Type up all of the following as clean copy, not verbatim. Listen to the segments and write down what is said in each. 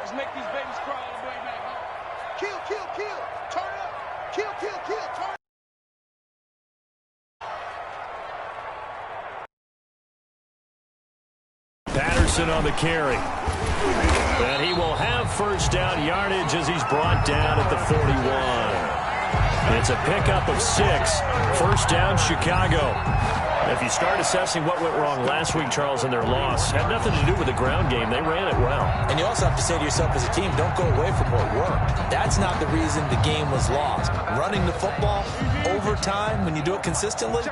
Let's make these babies cry all the way back home. Kill, kill, kill. Turn up. Kill, kill, kill. Turn up. Patterson on the carry. And he will have first down yardage as he's brought down at the 41. It's a pickup of 6. First down, Chicago. If you start assessing what went wrong last week, Charles, in their loss, had nothing to do with the ground game. They ran it well. And you also have to say to yourself as a team, don't go away from what worked. That's not the reason the game was lost. Running the football over time, when you do it consistently,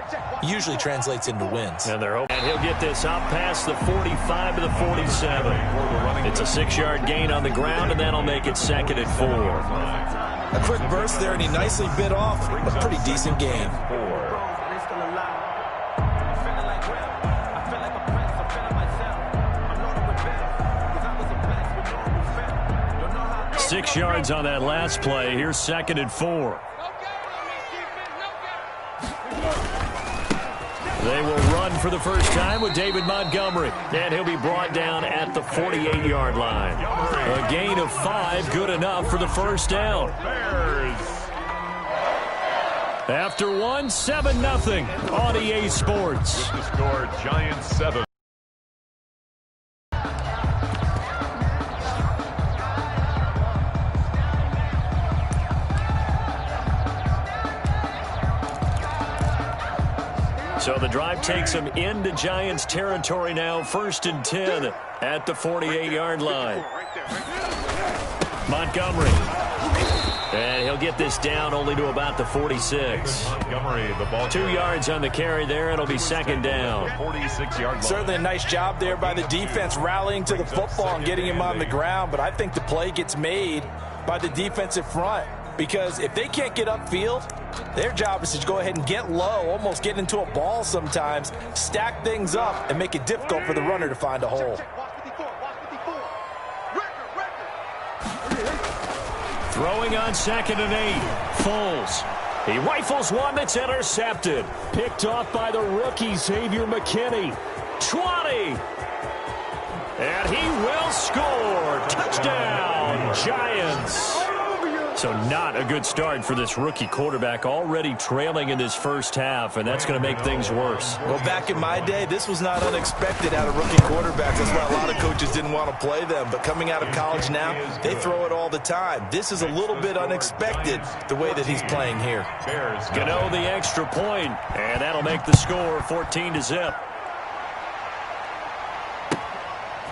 usually translates into wins. And he'll get this up past the 45 to the 47. It's a 6-yard gain on the ground, and that'll make it 2nd and 4. A quick burst there, and he nicely bit off a pretty decent gain. 6 yards on that last play. Here's 2nd and 4. They will run for the first time with David Montgomery. And he'll be brought down at the 48-yard line. A gain of 5, good enough for the first down. After 1, 7-0 on EA Sports. With the score, Giants 7. So the drive takes them into Giants territory now. 1st and 10 at the 48-yard line. Montgomery. And he'll get this down only to about the 46. Montgomery, the ball 2 yards on the carry there. It'll be 2nd down. 46-yard line. Certainly a nice job there by the defense rallying to the football and getting him on the ground. But I think the play gets made by the defensive front. Because if they can't get upfield, their job is to go ahead and get low, almost get into a ball sometimes, stack things up, and make it difficult for the runner to find a hole. Throwing on 2nd and 8. Foles. He rifles one that's intercepted. Picked off by the rookie, Xavier McKinney. 20. And he will score. Touchdown, Giants. So not a good start for this rookie quarterback, already trailing in this first half, and that's going to make things worse. Well, back in my day, this was not unexpected out of rookie quarterbacks. That's why a lot of coaches didn't want to play them. But coming out of college now, they throw it all the time. This is a little bit unexpected, the way that he's playing here. Gano the extra point, and that'll make the score 14-0.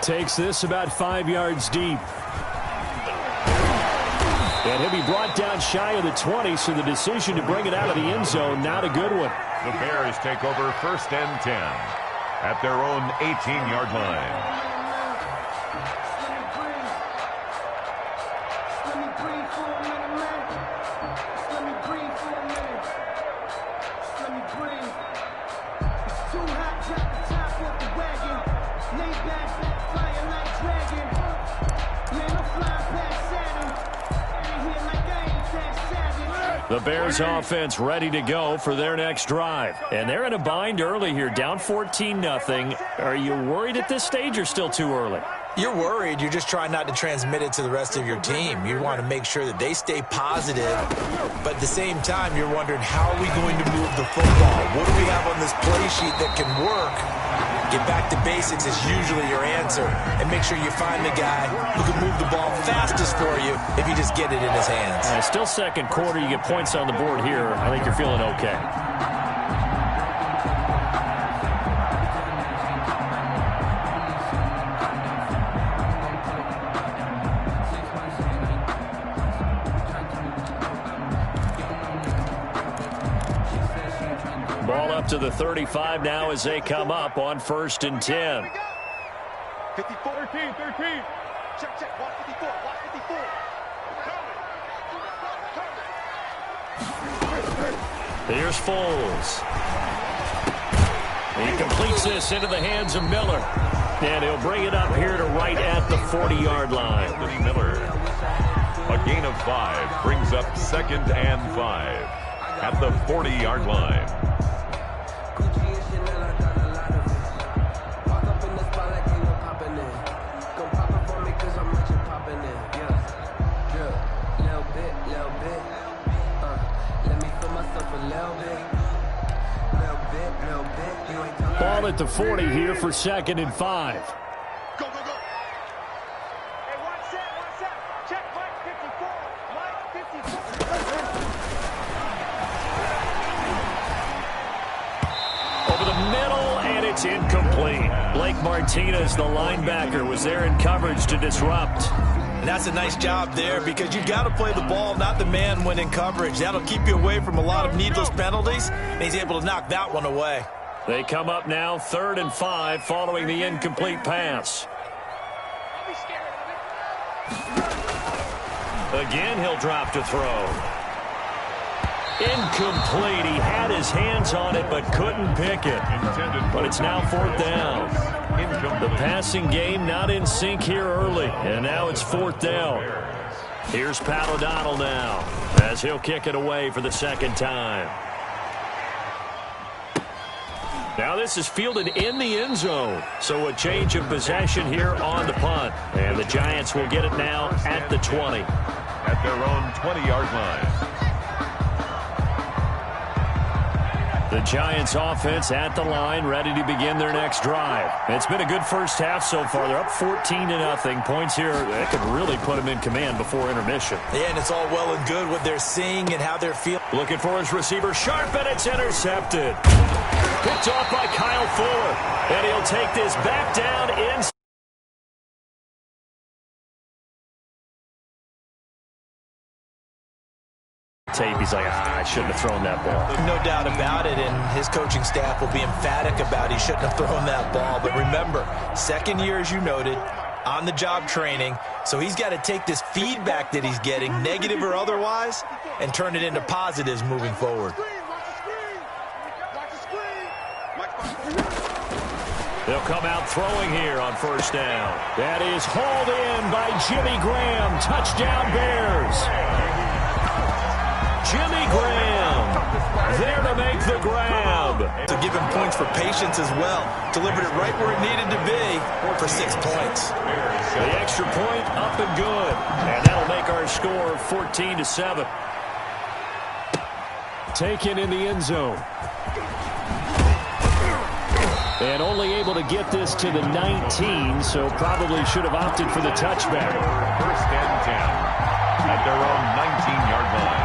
Takes this about 5 yards deep. And he'll be brought down shy of the 20, so the decision to bring it out of the end zone, not a good one. The Bears take over 1st and 10 at their own 18-yard line. The Bears offense ready to go for their next drive. And they're in a bind early here, down 14-0. Are you worried at this stage or still too early? You're worried. You're just trying not to transmit it to the rest of your team. You want to make sure that they stay positive. But at the same time, you're wondering, how are we going to move the football? What do we have on this play sheet that can work? Get back to basics is usually your answer. And make sure you find the guy who can move the ball fastest for you if you just get it in his hands. Still 2nd quarter. You get points on the board here. I think you're feeling okay. Ball up to the 35 now as they come up on 1st and 10. 54, 13. Check. Watch 54. Watch 54. Here's Foles. He completes this into the hands of Miller. And he'll bring it up here to right at the 40-yard line. Miller. A gain of 5 brings up 2nd and 5 at the 40-yard line. Ball at the 40 here for 2nd and 5. Go, go, go. Hey, one set. Check Mike 54. Mike 54. Over the middle, and it's incomplete. Blake Martinez, the linebacker, was there in coverage to disrupt. And that's a nice job there because you've got to play the ball, not the man when in coverage. That'll keep you away from a lot of needless penalties, and he's able to knock that one away. They come up now 3rd and 5 following the incomplete pass. Again, he'll drop to throw. Incomplete. He had his hands on it but couldn't pick it. But it's now 4th down. The passing game not in sync here early, and now it's 4th down. Here's Pat O'Donnell now as he'll kick it away for the 2nd time. Now this is fielded in the end zone, so a change of possession here on the punt. And the Giants will get it now at the 20. At their own 20-yard line. The Giants offense at the line, ready to begin their next drive. It's been a good first half so far. They're up 14-0. Points here that could really put them in command before intermission. Yeah, and it's all well and good what they're seeing and how they're feeling. Looking for his receiver, sharp, and it's intercepted. Picked off by Kyle Fuller. And he'll take this back down inside. Tape, he's like, I shouldn't have thrown that ball. No doubt about it, and his coaching staff will be emphatic about he shouldn't have thrown that ball. But remember, 2nd year, as you noted, on-the-job training, so he's got to take this feedback that he's getting, negative or otherwise, and turn it into positives moving forward. They'll come out throwing here on 1st down. That is hauled in by Jimmy Graham. Touchdown, Bears. Jimmy Graham there to make the grab. To give him points for patience as well. Delivered it right where it needed to be for 6 points. The extra point up and good. And that'll make our score 14-7. Taken in the end zone. And only able to get this to the 19, so probably should have opted for the touchback. 1st and 10 at their own 19-yard line.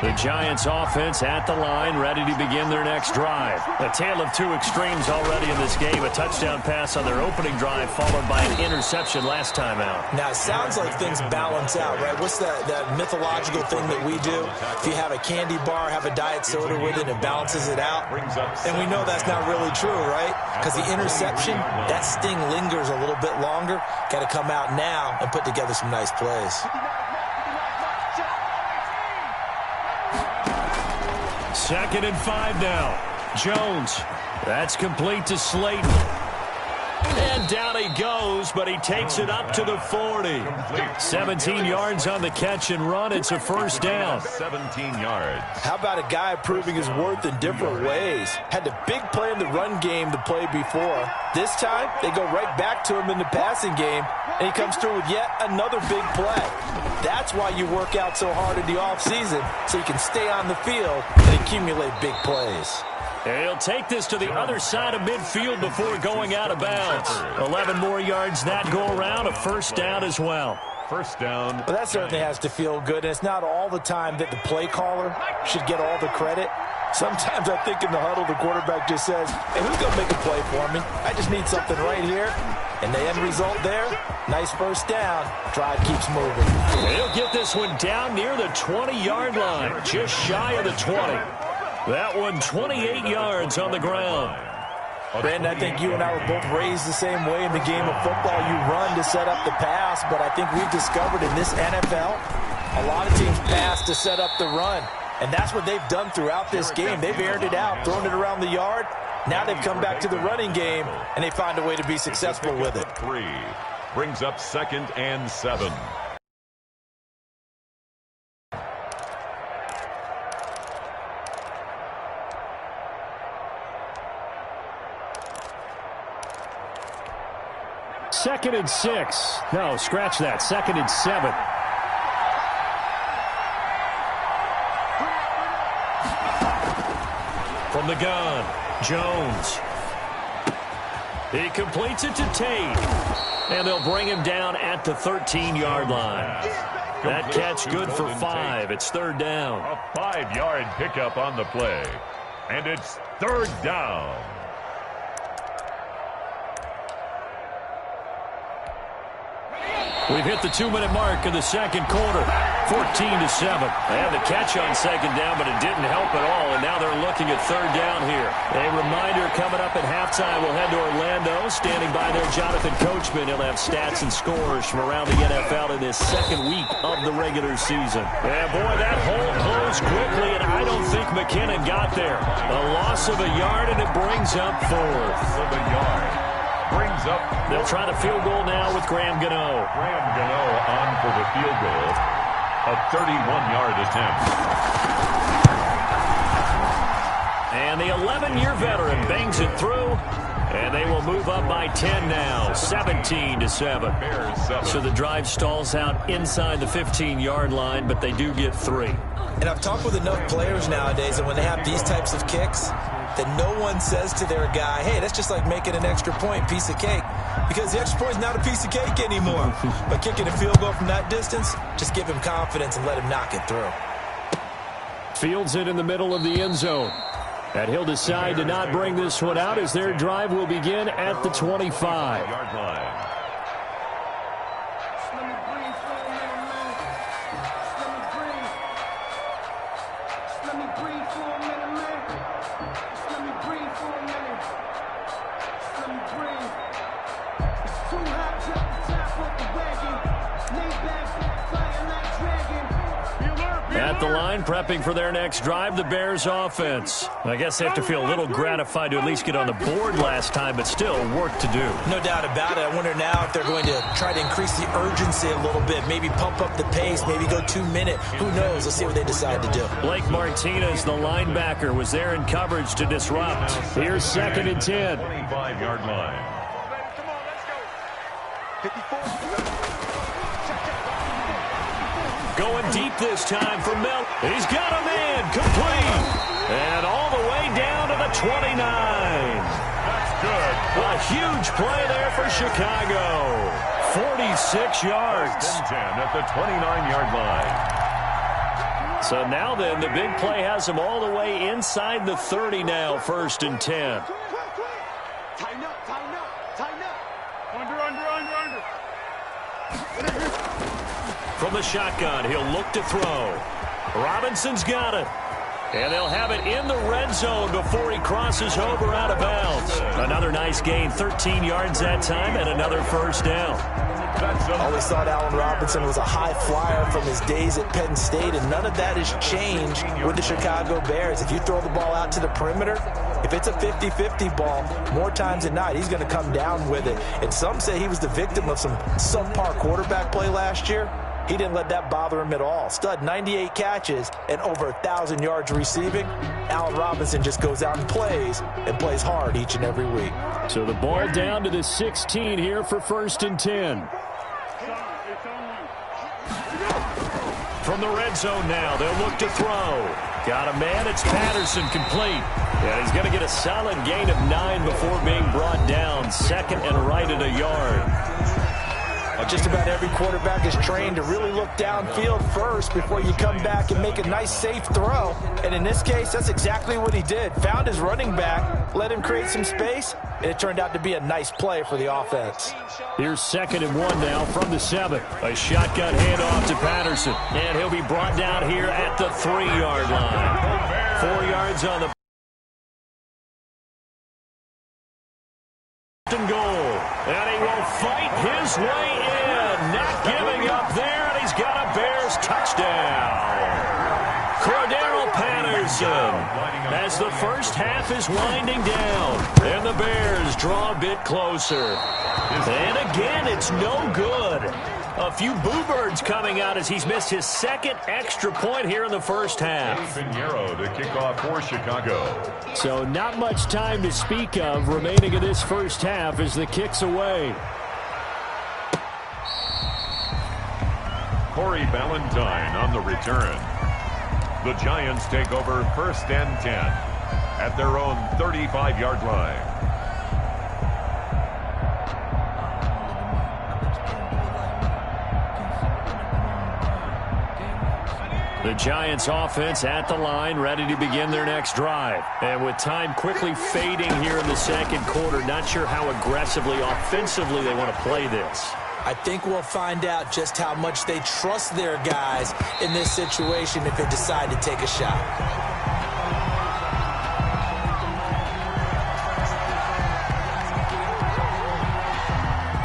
The Giants offense at the line, ready to begin their next drive. A tale of two extremes already in this game. A touchdown pass on their opening drive, followed by an interception last time out. Now, it sounds like things balance out, right? What's that mythological thing that we do? If you have a candy bar, have a diet soda with it, it balances it out. And we know that's not really true, right? Because the interception, that sting lingers a little bit longer. Got to come out now and put together some nice plays. 2nd and 5 now. Jones. That's complete to Slayton. And down he goes, but he takes it up to the 40. 17 yards on the catch and run. It's a 1st down. 17 yards. How about a guy proving his worth in different ways? Had the big play in the run game to play before. This time, they go right back to him in the passing game, and he comes through with yet another big play. That's why you work out so hard in the offseason, so you can stay on the field and accumulate big plays. He'll take this to the other side of midfield before going out of bounds. 11 more yards that go around, a 1st down as well. 1st down. Well, that certainly has to feel good, and it's not all the time that the play caller should get all the credit. Sometimes I think in the huddle, the quarterback just says, hey, who's going to make a play for me? I just need something right here. And the end result there, nice 1st down. Drive keeps moving. He'll get this one down near the 20-yard line, just shy of the 20. That one 28 yards on the ground. Brandon, I think you and I were both raised the same way in the game of football. You run to set up the pass, but I think we've discovered in this NFL, a lot of teams pass to set up the run. And that's what they've done throughout this game. They've aired it out, thrown it around the yard. Now they've come back to the running game, and they find a way to be successful with it. 3 brings up 2nd and 7. Second and 6. No, scratch that. 2nd and 7. From the gun, Jones. He completes it to Tate. And they'll bring him down at the 13-yard line. That catch good for 5. It's third down. A 5-yard pickup on the play. And it's third down. We've hit the 2-minute mark of the second quarter. 14-7. They had the catch on second down, but it didn't help at all, and now they're looking at third down here. A reminder coming up at halftime, we'll head to Orlando. Standing by there, Jonathan Coachman. He'll have stats and scores from around the NFL in this second week of the regular season. Yeah, boy, that hole closed quickly, and I don't think McKinnon got there. A loss of a yard, and it brings up fourth. Of a yard. Brings up. They'll try the field goal now with Graham Gano. Graham Gano on for the field goal. A 31-yard attempt. And the 11-year veteran bangs it through. And they will move up by 10 now, 17-7. Bears 7. So the drive stalls out inside the 15-yard line, but they do get 3. And I've talked with enough players nowadays that when they have these types of kicks, that no one says to their guy, hey, that's just like making an extra point, piece of cake. Because the extra point is not a piece of cake anymore. But kicking a field goal from that distance, just give him confidence and let him knock it through. Fields it in the middle of the end zone. And he'll decide to not bring this one out as their drive will begin at the 25-yard line. At the line, prepping for their next drive, the Bears offense. I guess they have to feel a little gratified to at least get on the board last time, but still work to do. No doubt about it. I wonder now if they're going to try to increase the urgency a little bit, maybe pump up the pace, maybe go 2-minute. Who knows? Let's see what they decide to do. Blake Martinez, the linebacker, was there in coverage to disrupt. Here's 2nd and 10. 25-yard line. Come on, let's go. 54. Going deep this time for Mel. He's got a man complete. And all the way down to the 29. That's good. A huge play there for Chicago. 46 yards. 10 at the 29-yard line. So now then, the big play has him all the way inside the 30 now, 1st and 10. Tighten up, tighten up, tighten up. Under. From the shotgun, he'll look to throw. Robinson's got it. And they'll have it in the red zone before he crosses over out of bounds. Another nice gain, 13 yards that time, and another first down. Always thought Allen Robinson was a high flyer from his days at Penn State, and none of that has changed with the Chicago Bears. If you throw the ball out to the perimeter, if it's a 50-50 ball, more times than not, he's going to come down with it. And some say he was the victim of some subpar quarterback play last year. He didn't let that bother him at all. Stud, 98 catches and over 1,000 yards receiving. Allen Robinson just goes out and plays hard each and every week. So the ball down to the 16 here for 1st and 10. From the red zone now, they'll look to throw. Got a man, it's Patterson, complete. Yeah, he's going to get a solid gain of 9 before being brought down. 2nd and right at a yard. Just about every quarterback is trained to really look downfield first before you come back and make a nice, safe throw. And in this case, that's exactly what he did. Found his running back, let him create some space, and it turned out to be a nice play for the offense. Here's 2nd and 1 now from the 7. A shotgun handoff to Patterson. And he'll be brought down here at the 3-yard line. 4 yards on the and goal. And he will fight his way in. Not giving up there, and he's got a Bears touchdown. Cordero Patterson as the first half is winding down. And the Bears draw a bit closer. And again, it's no good. A few boo birds coming out as he's missed his 2nd extra point here in the first half. Pinheiro to kick off for Chicago. So not much time to speak of remaining in this first half as the kick's away. Corey Ballantyne on the return. The Giants take over 1st and 10 at their own 35-yard line. The Giants offense at the line, ready to begin their next drive. And with time quickly fading here in the second quarter, not sure how aggressively, offensively they want to play this. I think we'll find out just how much they trust their guys in this situation if they decide to take a shot.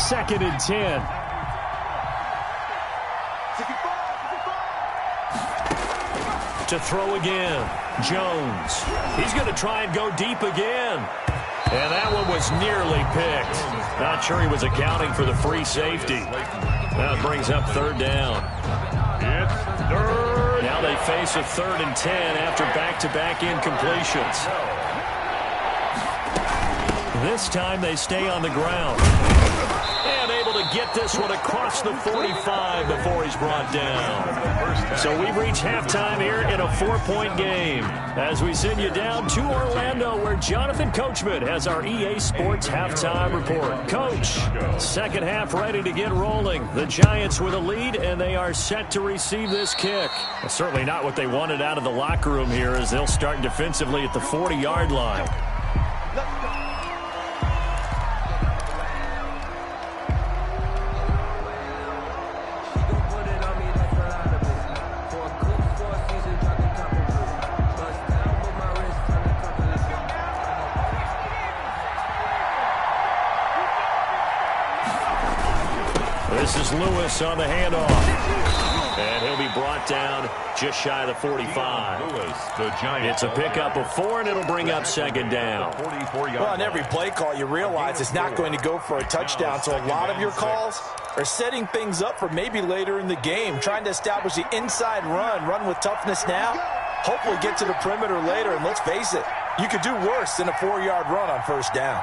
Second and 10. To throw again, Jones. He's going to try and go deep again. And that one was nearly picked. Not sure he was accounting for the free safety. That brings up third down. It's third. Now they face a 3rd and 10 after back-to-back incompletions. This time they stay on the ground. And able to get this one across the 45 before he's brought down. So we've reached halftime here in a 4-point game. As we send you down to Orlando, where Jonathan Coachman has our EA Sports halftime report. Coach, second half ready to get rolling. The Giants with a lead, and they are set to receive this kick. Well, certainly not what they wanted out of the locker room here, as they'll start defensively at the 40-yard line. This is Lewis on the handoff. And he'll be brought down just shy of the 45. It's a pickup of 4, and it'll bring up second down. Well, on every play call, you realize it's not going to go for a touchdown. So a lot of your calls are setting things up for maybe later in the game, trying to establish the inside run with toughness now, hopefully get to the perimeter later. And let's face it, you could do worse than a 4-yard run on first down.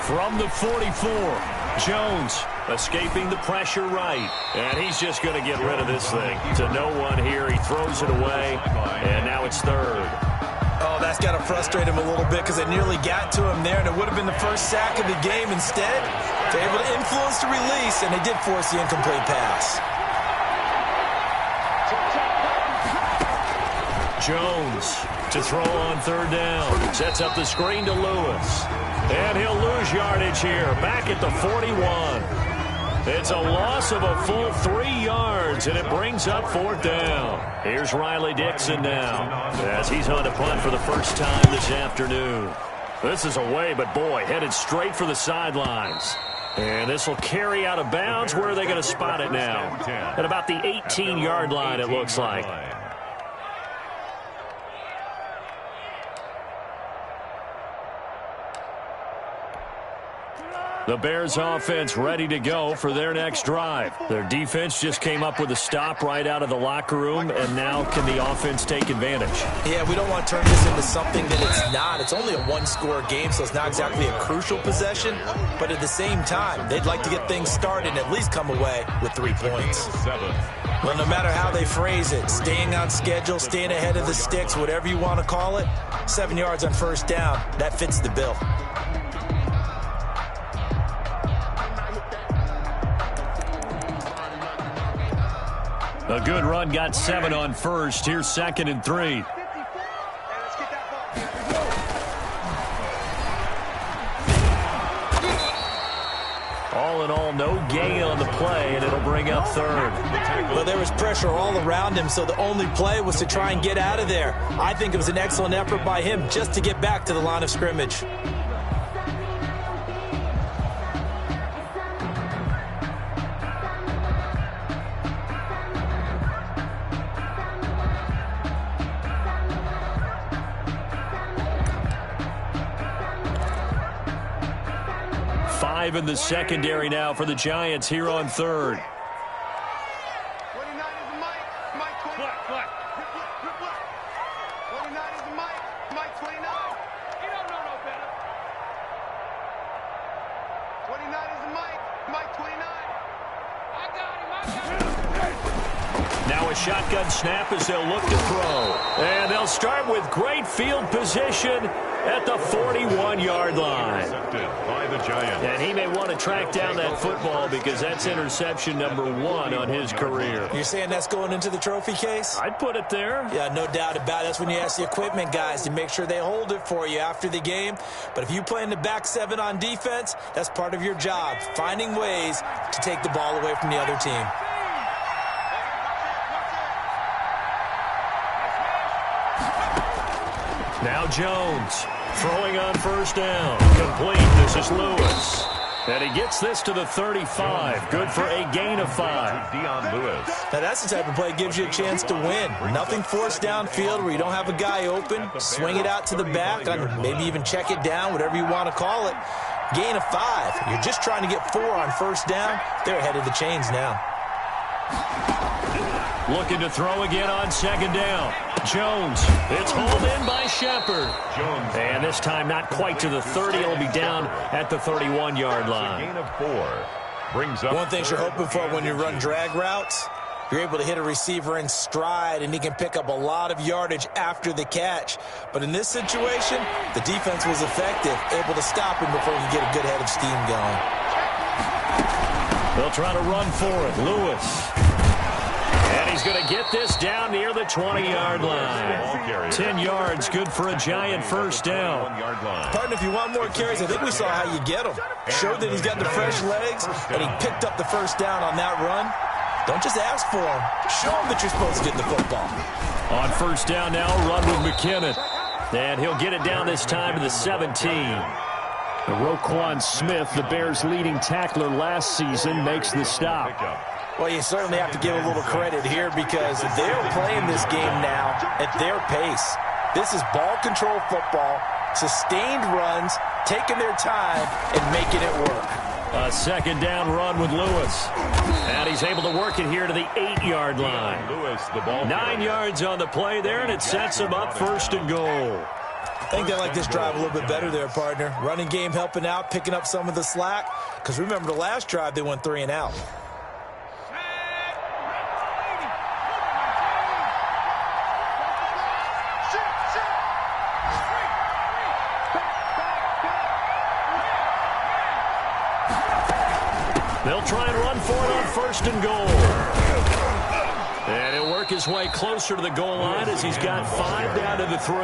From the 44, Jones escaping the pressure right. And he's just going to get rid of this thing to no one here. He throws it away, and now it's third. Oh, that's got to frustrate him a little bit because it nearly got to him there, and it would have been the first sack of the game. Instead, they're able to influence the release, and they did force the incomplete pass. Jones to throw on third down. Sets up the screen to Lewis. And he'll lose yardage here, back at the 41. It's a loss of a full 3 yards, and it brings up fourth down. Here's Riley Dixon now, as he's on to punt for the first time this afternoon. This is away, but boy, headed straight for the sidelines. And this will carry out of bounds. Where are they going to spot it now? At about the 18-yard line, it looks like. The Bears offense ready to go for their next drive. Their defense just came up with a stop right out of the locker room, and now can the offense take advantage? Yeah, we don't want to turn this into something that it's not. It's only a one-score game, so it's not exactly a crucial possession. But at the same time, they'd like to get things started and at least come away with 3 points. Well, no matter how they phrase it, staying on schedule, staying ahead of the sticks, whatever you want to call it, 7 yards on first down, that fits the bill. A good run, got 7 on first. Here's 2nd and 3. All in all, no gain on the play, and it'll bring up third. Well, there was pressure all around him, so the only play was to try and get out of there. I think it was an excellent effort by him just to get back to the line of scrimmage. In the secondary now for the Giants here on third. 29 is the Mike. Mike 29. Flip. 29 is the Mike. Mike 29. You don't know no better. 29 is the Mike. Mike 29. I got him. Now a shotgun snap as they'll look to throw. And they'll start with great field position at the 41-yard line. By the Giants. And he may want to track down that football because that's interception number 1 on his career. You're saying that's going into the trophy case? I'd put it there. Yeah, no doubt about it. That's when you ask the equipment guys to make sure they hold it for you after the game. But if you play in the back 7 on defense, that's part of your job, finding ways to take the ball away from the other team. Now Jones throwing on first down. Complete. This is Lewis. And he gets this to the 35. Good for a gain of 5. Dion Lewis. Now that's the type of play that gives you a chance to win. Nothing forced downfield where you don't have a guy open. Swing it out to the back, maybe even check it down, whatever you want to call it. Gain of 5. You're just trying to get 4 on first down. They're ahead of the chains now. Looking to throw again on second down. Jones. It's hauled in by Shepard. Jones. And this time not quite to the 30. It'll be down at the 31-yard line. Gain of 4. Brings up. One thing you're hoping for when you run drag routes, you're able to hit a receiver in stride, and he can pick up a lot of yardage after the catch. But in this situation, the defense was effective, able to stop him before he could get a good head of steam going. They'll try to run for it. Lewis. And he's going to get this down near the 20-yard line. 10 yards, good for a Giant first down. Partner, if you want more carries, I think we saw how you get them. Showed that he's got the fresh legs, and he picked up the first down on that run. Don't just ask for him. Show him that you're supposed to get the football. On first down now, run with McKinnon. And he'll get it down this time to the 17. Roquan Smith, the Bears' leading tackler last season, makes the stop. Well, you certainly have to give a little credit here because they're playing this game now at their pace. This is ball control football, sustained runs, taking their time, and making it work. A second down run with Lewis. And he's able to work it here to the 8-yard line. Lewis, the ball 9 yards on the play there, and it sets him up first and goal. I think they like this drive a little bit better there, partner. Running game helping out, picking up some of the slack. Because remember, the last drive, they went 3 and out. They'll try and run for it on first and goal. And he'll work his way closer to the goal line as he's got 5 down to the 3.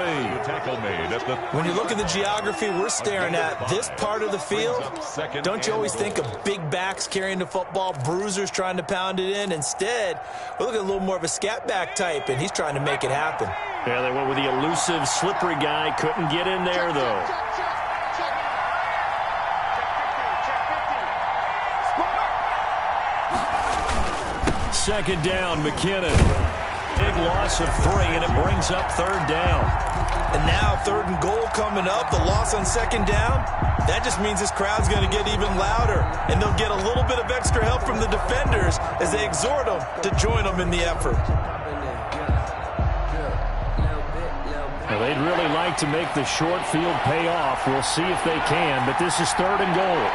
Tackle made at the. When you look at the geography we're staring at, this part of the field, don't you always think of big backs carrying the football, bruisers trying to pound it in? Instead, we look at a little more of a scat back type, and he's trying to make it happen. Yeah, they went with the elusive, slippery guy. Couldn't get in there, though. Second down, McKinnon. Big loss of 3, and it brings up third down. And now 3rd and goal coming up. The loss on second down, that just means this crowd's going to get even louder. And they'll get a little bit of extra help from the defenders as they exhort them to join them in the effort. Well, they'd really like to make the short field pay off. We'll see if they can, but this is 3rd and goal.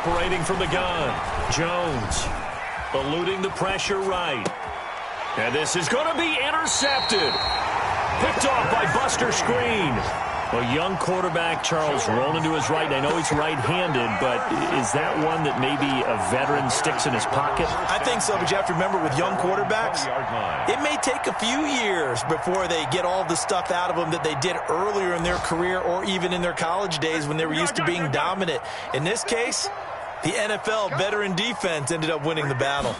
Operating from the gun, Jones eluding the pressure right. And this is going to be intercepted. Picked off by Buster Screen. A young quarterback, Charles, rolling to his right. I know he's right-handed, but is that one that maybe a veteran sticks in his pocket? I think so, but you have to remember with young quarterbacks, it may take a few years before they get all the stuff out of them that they did earlier in their career or even in their college days when they were used to being dominant. In this case, the NFL veteran defense ended up winning the battle.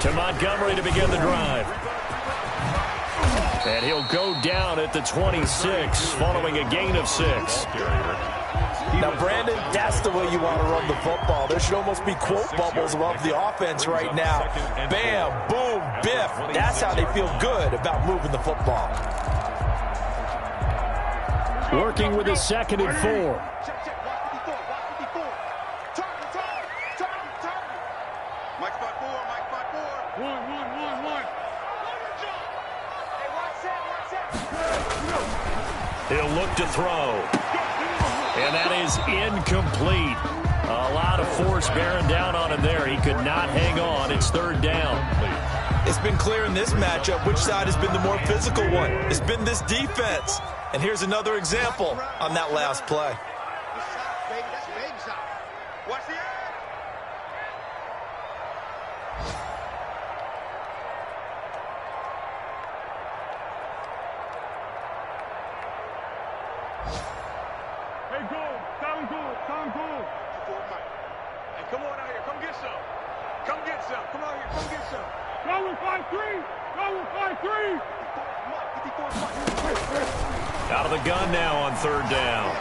To Montgomery to begin the drive. And he'll go down at the 26, following a gain of 6. Now, Brandon, that's the way you want to run the football. There should almost be quote bubbles above the offense right now. Bam, boom, biff. That's how they feel good about moving the football. Working with a 2nd and 4. He'll look to throw. And that is incomplete. A lot of force bearing down on him there. He could not hang on. It's third down. It's been clear in this matchup which side has been the more physical one. It's been this defense. And here's another example on that last play. That's a baby shot. Watch the end. Hey, goal. Sound goal. Sound goal. Hey, come on out here. Come get some. Come get some. Come out here. Come get some. Go with 5-3. Go with 5-3. Out of the gun now on third down.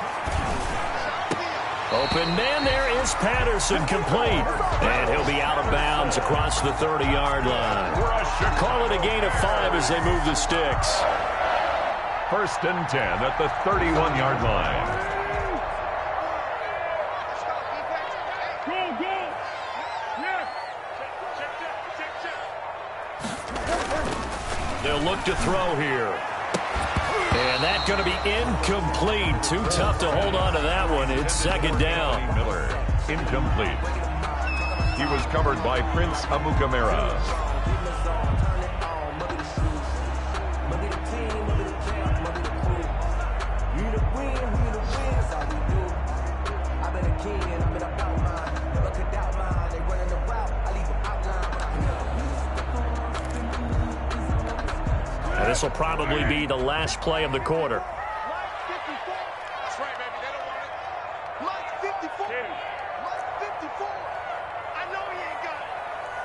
Open man there is Patterson, complete. And he'll be out of bounds across the 30-yard line. Call it a gain of 5 as they move the sticks. First and 10 at the 31-yard line. Go, go. Yes. They'll look to throw here. And that's going to be incomplete. Too tough to hold on to that one. It's second down. Miller, incomplete. He was covered by Prince Amukamara. This will probably be the last play of the quarter. That's right, baby. They don't want it. Mike 54. Mike 54. I know he ain't got it.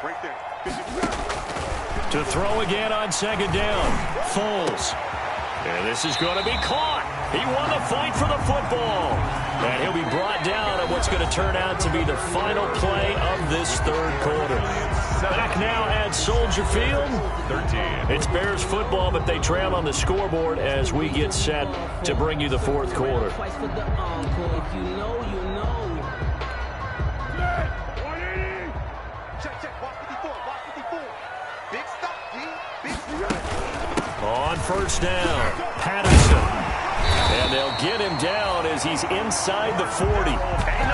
Right there. To throw again on second down. Foles. And this is going to be caught. He won the fight for the football. And he'll be brought down at what's going to turn out to be the final play of this third quarter. Back now at Soldier Field. 13. It's Bears football, but they trail on the scoreboard as we get set to bring you the fourth quarter. Check. 180. Check. Watch 54. Watch 54. Big stop, D. Big stop. On first down, Patterson. And they'll get him down as he's inside the 40.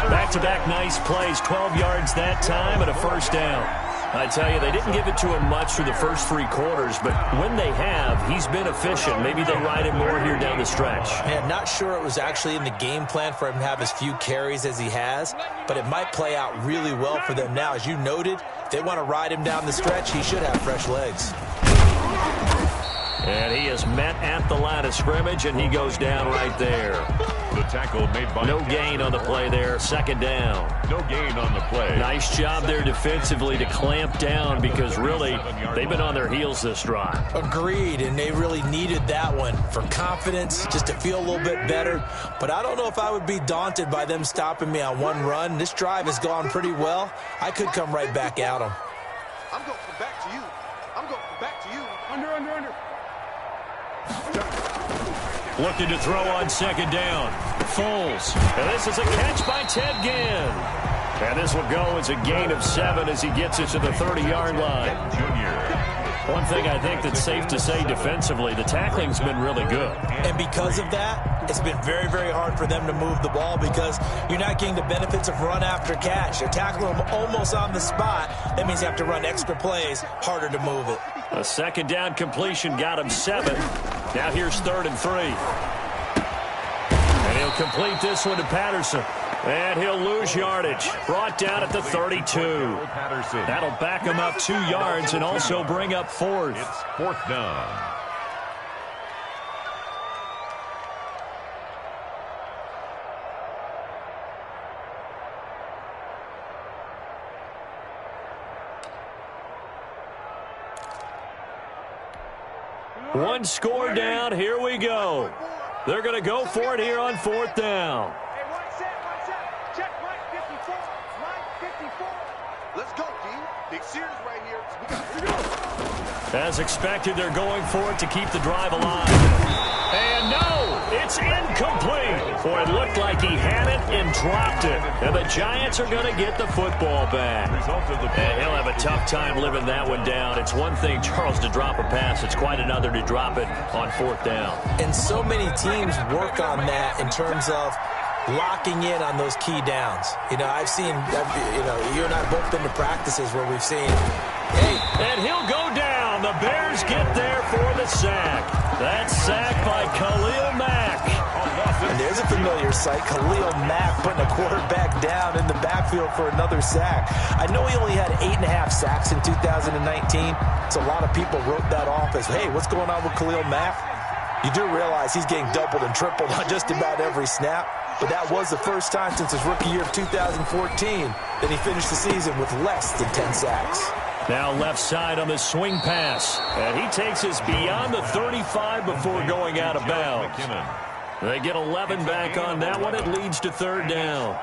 Back-to-back nice plays, 12 yards that time and a first down. I tell you, they didn't give it to him much through the first 3 quarters, but when they have, he's been efficient. Maybe they ride him more here down the stretch. Man, not sure it was actually in the game plan for him to have as few carries as he has, but it might play out really well for them now. As you noted, if they want to ride him down the stretch, he should have fresh legs. And he is met at the line of scrimmage, and he goes down right there. The tackle made by No gain on the play there. Second down. No gain on the play. Nice job there defensively to clamp down because really they've been on their heels this drive. Agreed, and they really needed that one for confidence, just to feel a little bit better. But I don't know if I would be daunted by them stopping me on one run. This drive has gone pretty well. I could come right back at them. I'm going to come back to you. I'm going to come back to you. Under. Looking to throw on second down. Foles. And this is a catch by Ted Ginn. And this will go as a gain of 7 as he gets it to the 30-yard line. Junior. One thing I think that's safe to say defensively, the tackling's been really good. And because of that, it's been very, very hard for them to move the ball because you're not getting the benefits of run after catch. You're tackling them almost on the spot. That means you have to run extra plays, harder to move it. A second down completion got him 7. Now here's 3rd and 3. And he'll complete this one to Patterson. And he'll lose yardage. Brought down at the 32. Patterson. That'll back him up 2 yards and also bring up 4th. It's 4th down. One score down. Here we go. They're going to go for it here on 4th down. Hey, one set. Check Mike 54. Mike 54. Let's go, D. Big series right here. We got it. As expected, they're going for it to keep the drive alive. And no, it's incomplete. Boy, it looked like he had it and dropped it. And the Giants are going to get the football back. And he'll have a tough time living that one down. It's one thing, Charles, to drop a pass. It's quite another to drop it on 4th down. And so many teams work on that in terms of locking in on those key downs. You know, I've seen, you and I have both been to practices where we've seen, hey. And he'll go down. The Bears get there for the sack. That sack by Khalil Mack. And there's a familiar sight. Khalil Mack putting a quarterback down in the backfield for another sack. I know he only had 8.5 sacks in 2019, so a lot of people wrote that off as, hey, what's going on with Khalil Mack? You do realize he's getting doubled and tripled on just about every snap, but that was the first time since his rookie year of 2014 that he finished the season with less than 10 sacks. Now left side on the swing pass, and he takes us beyond the 35 before going out of bounds. They get 11 back on that one. It leads to third down.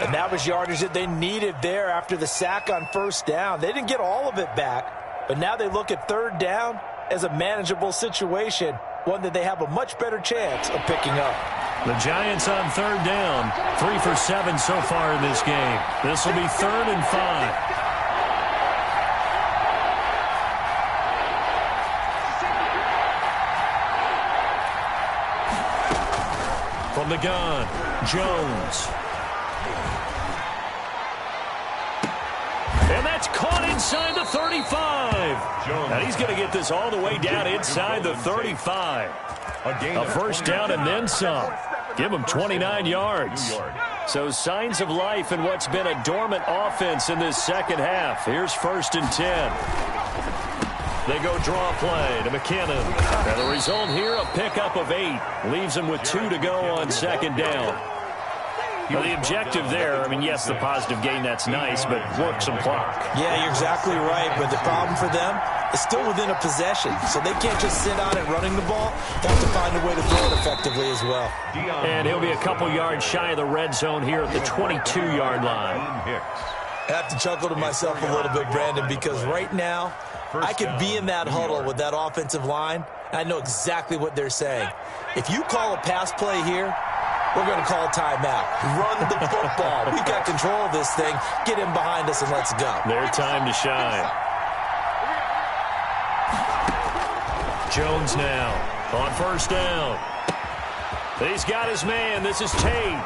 And that was yardage that they needed there after the sack on first down. They didn't get all of it back, but now they look at third down as a manageable situation, one that they have a much better chance of picking up. The Giants on third down, 3 for 7 so far in this game. This will be 3rd and 5. From the gun, Jones. And that's caught inside the 35. Now he's going to get this all the way down inside the 35. A first down and then some. Give him 29 yards. So signs of life in what's been a dormant offense in this second half. Here's 1st and 10. They go draw play to McKinnon. And the result here, a pickup of 8. Leaves him with 2 to go on second down. Well, the objective there, I mean, yes, the positive gain, that's nice, but work some clock. Yeah, you're exactly right, but the problem for them is still within a possession, so they can't just sit on it running the ball. They have to find a way to throw it effectively as well. And he'll be a couple yards shy of the red zone here at the 22-yard line. I have to chuckle to myself a little bit, Brandon, because right now, I could be in that huddle with that offensive line, and I know exactly what they're saying. If you call a pass play here, we're going to call a timeout. Run the football. We've got control of this thing. Get him behind us and let's go. Their time to shine. Jones now on first down. He's got his man. This is Tate.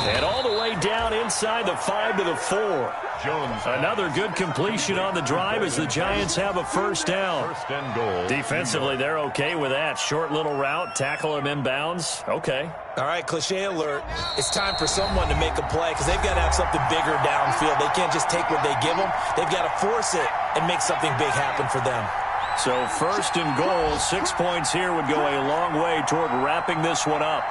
And all the way down inside the 5 to the 4. Jones. Another good completion on the drive as the Giants have a first down. First and goal. Defensively, they're okay with that. Short little route, tackle him inbounds. Okay. All right, cliche alert. It's time for someone to make a play because they've got to have something bigger downfield. They can't just take what they give them. They've got to force it and make something big happen for them. So 1st and goal, 6 points here would go a long way toward wrapping this one up.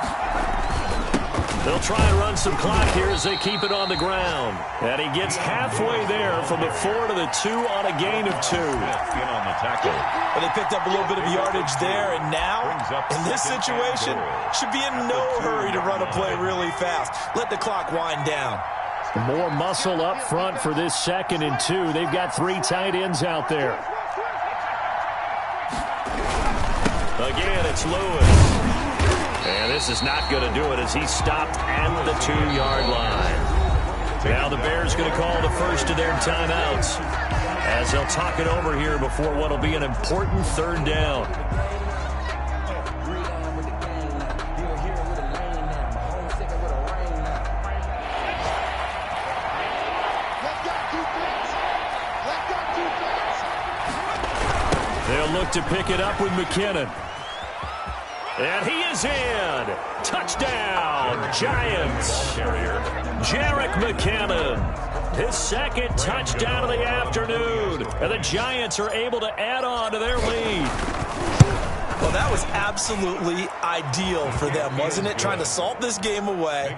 They'll try and run some clock here as they keep it on the ground. And he gets halfway there from the 4 to the 2 on a gain of 2. On the tackle. But they picked up a little bit of yardage there, and now, in this situation, should be in no hurry to run a play really fast. Let the clock wind down. More muscle up front for this 2nd and 2. They've got 3 tight ends out there. Again, it's Lewis. And this is not going to do it as he stopped at the 2-yard line. Now the Bears going to call the first of their timeouts as they'll talk it over here before what will be an important 3rd down. They'll look to pick it up with McKinnon. And he is in. Touchdown, Giants. Jerick McKinnon. His 2nd touchdown of the afternoon. And the Giants are able to add on to their lead. Well, that was absolutely ideal for them, wasn't it? Trying to salt this game away.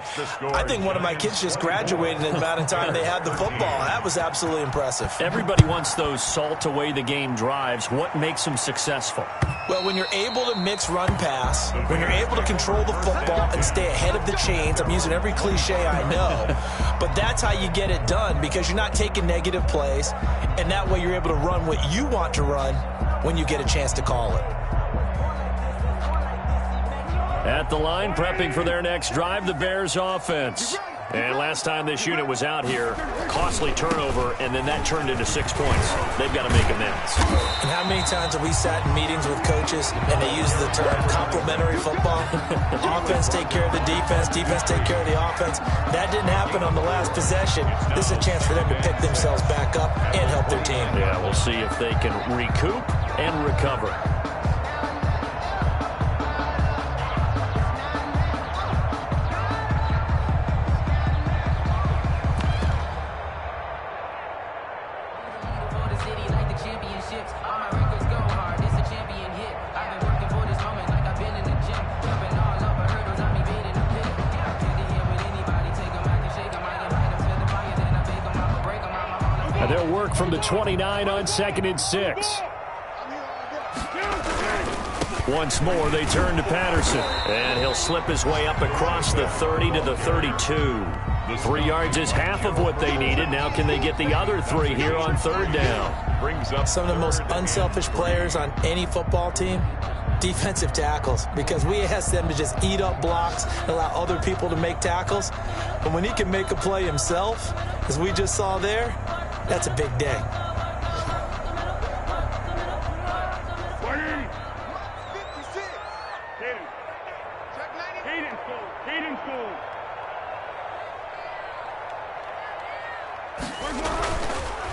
I think one of my kids just graduated in the amount of time they had the football. That was absolutely impressive. Everybody wants those salt away the game drives. What makes them successful? Well, when you're able to mix run-pass, when you're able to control the football and stay ahead of the chains, I'm using every cliche I know, but that's how you get it done because you're not taking negative plays, and that way you're able to run what you want to run when you get a chance to call it. At the line, prepping for their next drive, the Bears offense. And last time this unit was out here, costly turnover, and then that turned into 6 points. They've got to make amends. And how many times have we sat in meetings with coaches and they use the term complementary football? Offense take care of the defense, defense take care of the offense. That didn't happen on the last possession. This is a chance for them to pick themselves back up and help their team. Yeah, we'll see if they can recoup and recover. They'll work from the 29 on 2nd and 6. Once more, they turn to Patterson. And he'll slip his way up across the 30 to the 32. 3 yards is half of what they needed. Now can they get the other 3 here on 3rd down? Brings up some of the most unselfish players on any football team. Defensive tackles, because we ask them to just eat up blocks and allow other people to make tackles. But when he can make a play himself, as we just saw there, that's a big day.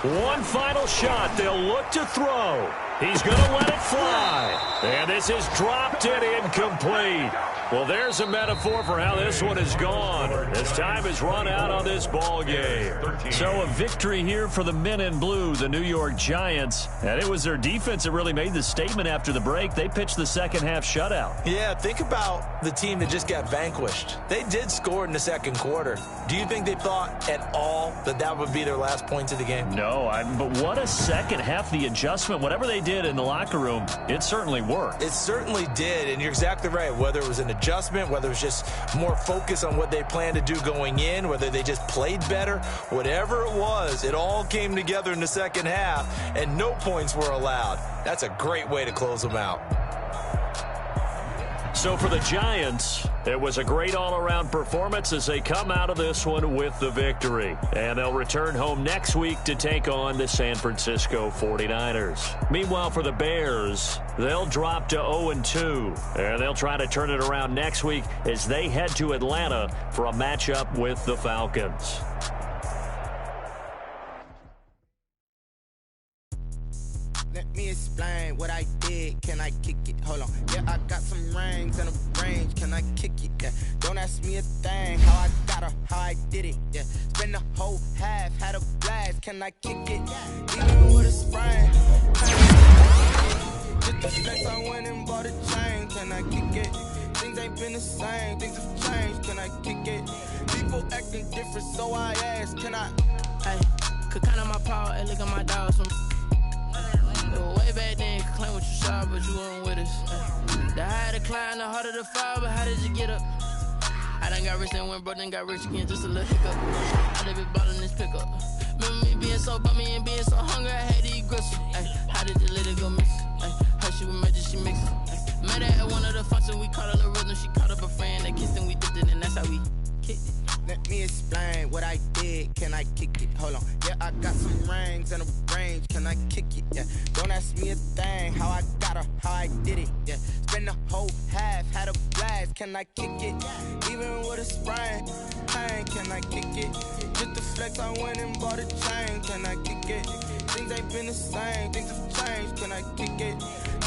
One final shot. They'll look to throw. He's going to let it fly. And this is dropped and incomplete. Well, there's a metaphor for how this one is gone. As time has run out on this ball game. So a victory here for the men in blue, the New York Giants. And it was their defense that really made the statement after the break. They pitched the second half shutout. Yeah, think about the team that just got vanquished. They did score in the second quarter. Do you think they thought at all that that would be their last points of the game? No, but what a second half. The adjustment, whatever they did in the locker room, it certainly worked. It certainly did, and you're exactly right. Whether it was an adjustment, whether it was just more focus on what they planned to do going in, whether they just played better, whatever it was, it all came together in the second half, and no points were allowed. That's a great way to close them out. So for the Giants, it was a great all-around performance as they come out of this one with the victory. And they'll return home next week to take on the San Francisco 49ers. Meanwhile, for the Bears, they'll drop to 0-2. And they'll try to turn it around next week as they head to Atlanta for a matchup with the Falcons. Let me explain what I did. Can I kick it? Hold on. Yeah, I got some rings and a range. Can I kick it? Yeah. Don't ask me a thing. How I got her, how I did it. Yeah. Spend the whole half, had a blast. Can I kick it? Even with a sprain. Just the flex, I went and bought a chain. Can I kick it? Things ain't been the same. Things have changed. Can I kick it? People acting different, so I ask. Can I? Hey, could count on my power and look at my dogs from. Way back then, you could claim what you saw, but you weren't with us. The higher the climb, the harder the fall, but how did you get up? I done got rich and went broke, then got rich again, just a little hiccup. I live it ballin' this pickup. Remember me being so bummy and being so hungry, I had to eat gristle. How did you let it go miss? Her she was magic, she mixed it. Met her at one of the functions, we caught her the rhythm, she caught up a friend, they kissed and we dipped it, and that's how we kicked it. Let me explain what I did. Can I kick it? Hold on. Yeah, I got some rings and a range. Can I kick it? Yeah. Don't ask me a thing. How I got her, how I did it. Yeah. Spend the whole half, had a blast. Can I kick it? Even with a sprain. Hey, can I kick it? Just the flex, I went and bought a chain. Can I kick it? Things ain't been the same. Things have changed. Can I kick it?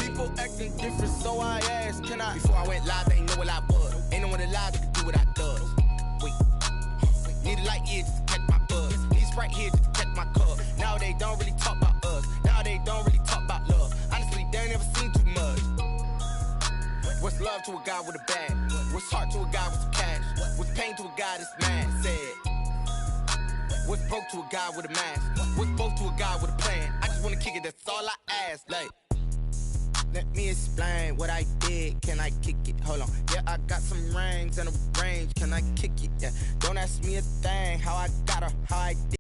People acting different, so I asked. Can I? Before I went live, they ain't know what I was. Ain't no one alive that could do what I does. Need a light year just to catch my buzz. Need Sprite here just to catch my cup. Now they don't really talk about us. Now they don't really talk about love. Honestly, they ain't never seen too much. What's love to a guy with a bag? What's heart to a guy with some cash? What's pain to a guy that's mad? Said. What's broke to a guy with a mask? What's both to a guy with a plan? I just wanna kick it, that's all I ask. Like, let me explain what I did. Can I kick it? Hold on. Yeah, I got some rings and a range. Can I kick it? Yeah. Don't ask me a thing. How I got her, how I did.